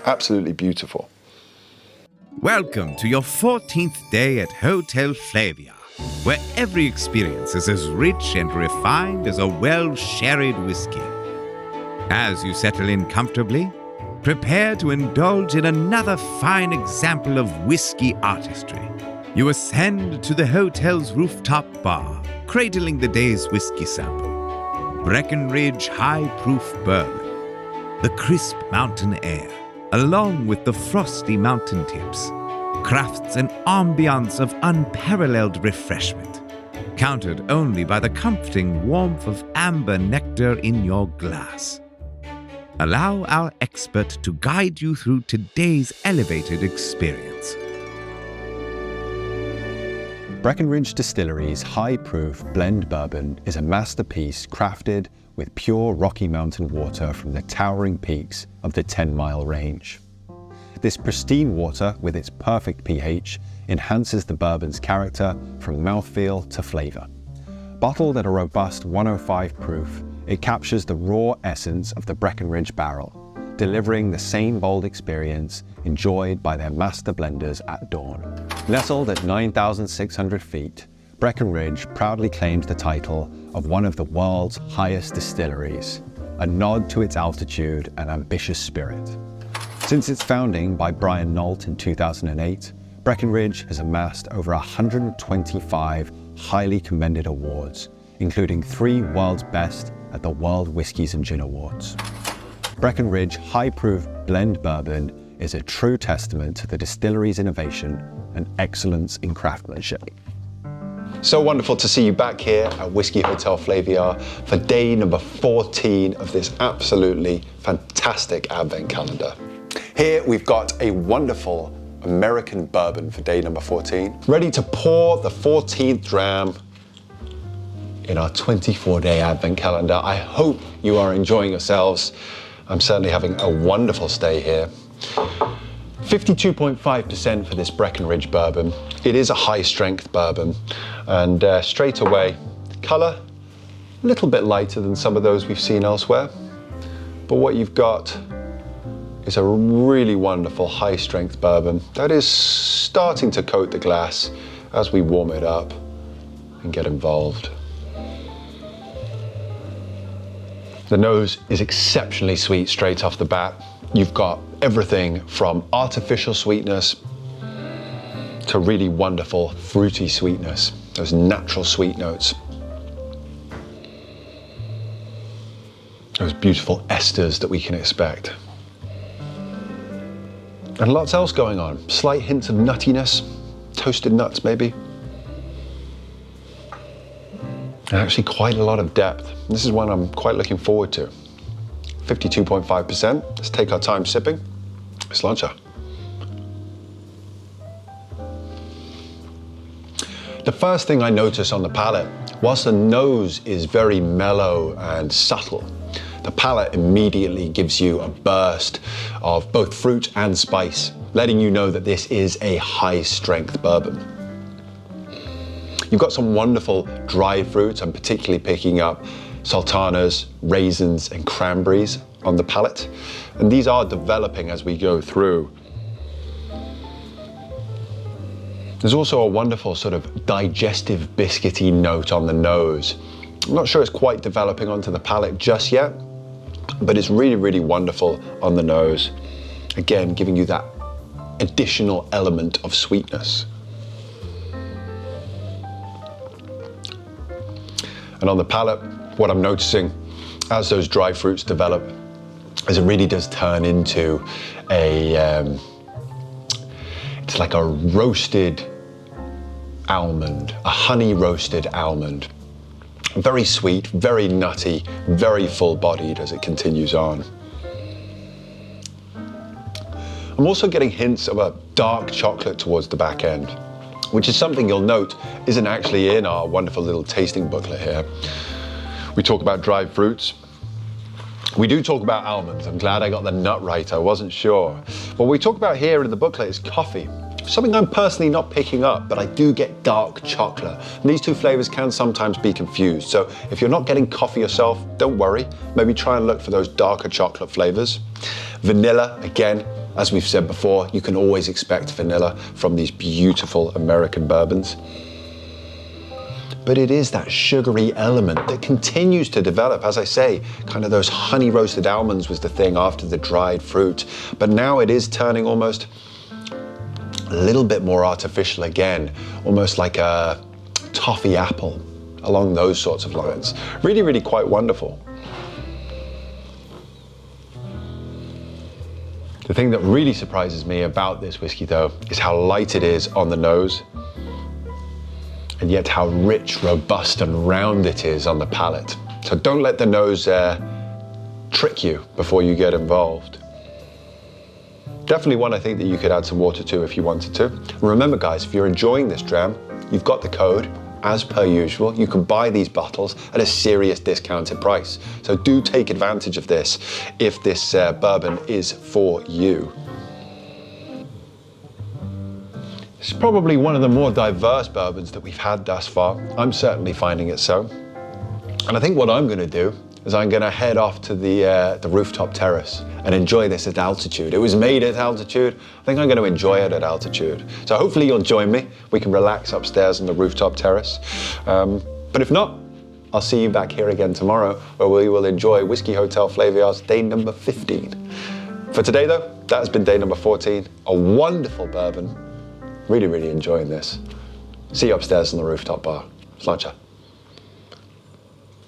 Absolutely beautiful. Welcome to your 14th day at Hotel Flaviar, where every experience is as rich and refined as a well-sherried whiskey. As you settle in comfortably, prepare to indulge in another fine example of whiskey artistry. You ascend to the hotel's rooftop bar, cradling the day's whiskey sample. Breckenridge High Proof Bourbon. The crisp mountain air, along with the frosty mountain tips, crafts an ambiance of unparalleled refreshment, countered only by the comforting warmth of amber nectar in your glass. Allow our expert to guide you through today's elevated experience. Breckenridge Distillery's high-proof blend bourbon is a masterpiece crafted with pure Rocky Mountain water from the towering peaks of the 10-mile range. This pristine water, with its perfect pH, enhances the bourbon's character from mouthfeel to flavor. Bottled at a robust 105 proof, it captures the raw essence of the Breckenridge barrel, delivering the same bold experience enjoyed by their master blenders at dawn. Nestled at 9,600 feet, Breckenridge proudly claims the title of one of the world's highest distilleries, a nod to its altitude and ambitious spirit. Since its founding by Brian Nault in 2008, Breckenridge has amassed over 125 highly commended awards, including 3 World's Best at the World Whiskies and Gin Awards. Breckenridge High Proof Blend Bourbon is a true testament to the distillery's innovation and excellence in craftsmanship. So wonderful to see you back here at Whiskey Hotel Flaviar for day number 14 of this absolutely fantastic Advent calendar. Here we've got a wonderful American bourbon for day number 14, ready to pour the 14th dram in our 24-day Advent calendar. I hope you are enjoying yourselves. I'm certainly having a wonderful stay here. 52.5% for this Breckenridge bourbon. It is a high strength bourbon, and straight away, color a little bit lighter than some of those we've seen elsewhere. But what you've got is a really wonderful high strength bourbon that is starting to coat the glass as we warm it up and get involved. The nose is exceptionally sweet straight off the bat. You've got everything from artificial sweetness to really wonderful fruity sweetness, those natural sweet notes. Those beautiful esters that we can expect. And lots else going on. Slight hints of nuttiness, toasted nuts maybe. And actually quite a lot of depth. This is one I'm quite looking forward to. 52.5%. Let's take our time sipping. Sláinte. The first thing I notice on the palate, whilst the nose is very mellow and subtle, the palate immediately gives you a burst of both fruit and spice, letting you know that this is a high strength bourbon. You've got some wonderful dried fruits. I'm particularly picking up sultanas, raisins, and cranberries on the palate. And these are developing as we go through. There's also a wonderful sort of digestive biscuity note on the nose. I'm not sure it's quite developing onto the palate just yet, but it's really, really wonderful on the nose. Again, giving you that additional element of sweetness. And on the palate, what I'm noticing as those dry fruits develop is it really does turn into it's like a roasted almond, a honey roasted almond. Very sweet, very nutty, very full-bodied as it continues on. I'm also getting hints of a dark chocolate towards the back end, which is something you'll note isn't actually in our wonderful little tasting booklet here. We talk about dried fruits. We do talk about almonds. I'm glad I got the nut right, I wasn't sure. What we talk about here in the booklet is coffee. Something I'm personally not picking up, but I do get dark chocolate. And these two flavors can sometimes be confused. So if you're not getting coffee yourself, don't worry. Maybe try and look for those darker chocolate flavors. Vanilla, again, As we've said before, you can always expect vanilla from these beautiful American bourbons. But it is that sugary element that continues to develop. As I say, kind of those honey roasted almonds was the thing after the dried fruit. But now it is turning almost a little bit more artificial again, almost like a toffee apple, along those sorts of lines. Really, really quite wonderful. The thing that really surprises me about this whiskey though is how light it is on the nose, and yet how rich, robust and round it is on the palate. So don't let the nose trick you before you get involved. Definitely one I think that you could add some water to if you wanted to. And remember guys, if you're enjoying this dram, you've got the code. As per usual, you can buy these bottles at a serious discounted price. So do take advantage of this if this bourbon is for you. This is probably one of the more diverse bourbons that we've had thus far. I'm certainly finding it so. And I think what I'm gonna do is I'm gonna head off to the rooftop terrace and enjoy this at altitude. It was made at altitude. I think I'm gonna enjoy it at altitude. So hopefully you'll join me. We can relax upstairs on the rooftop terrace. But if not, I'll see you back here again tomorrow where we will enjoy Whiskey Hotel Flaviar's day number 15. For today though, that has been day number 14. A wonderful bourbon. Really, really enjoying this. See you upstairs on the rooftop bar. Sláinte.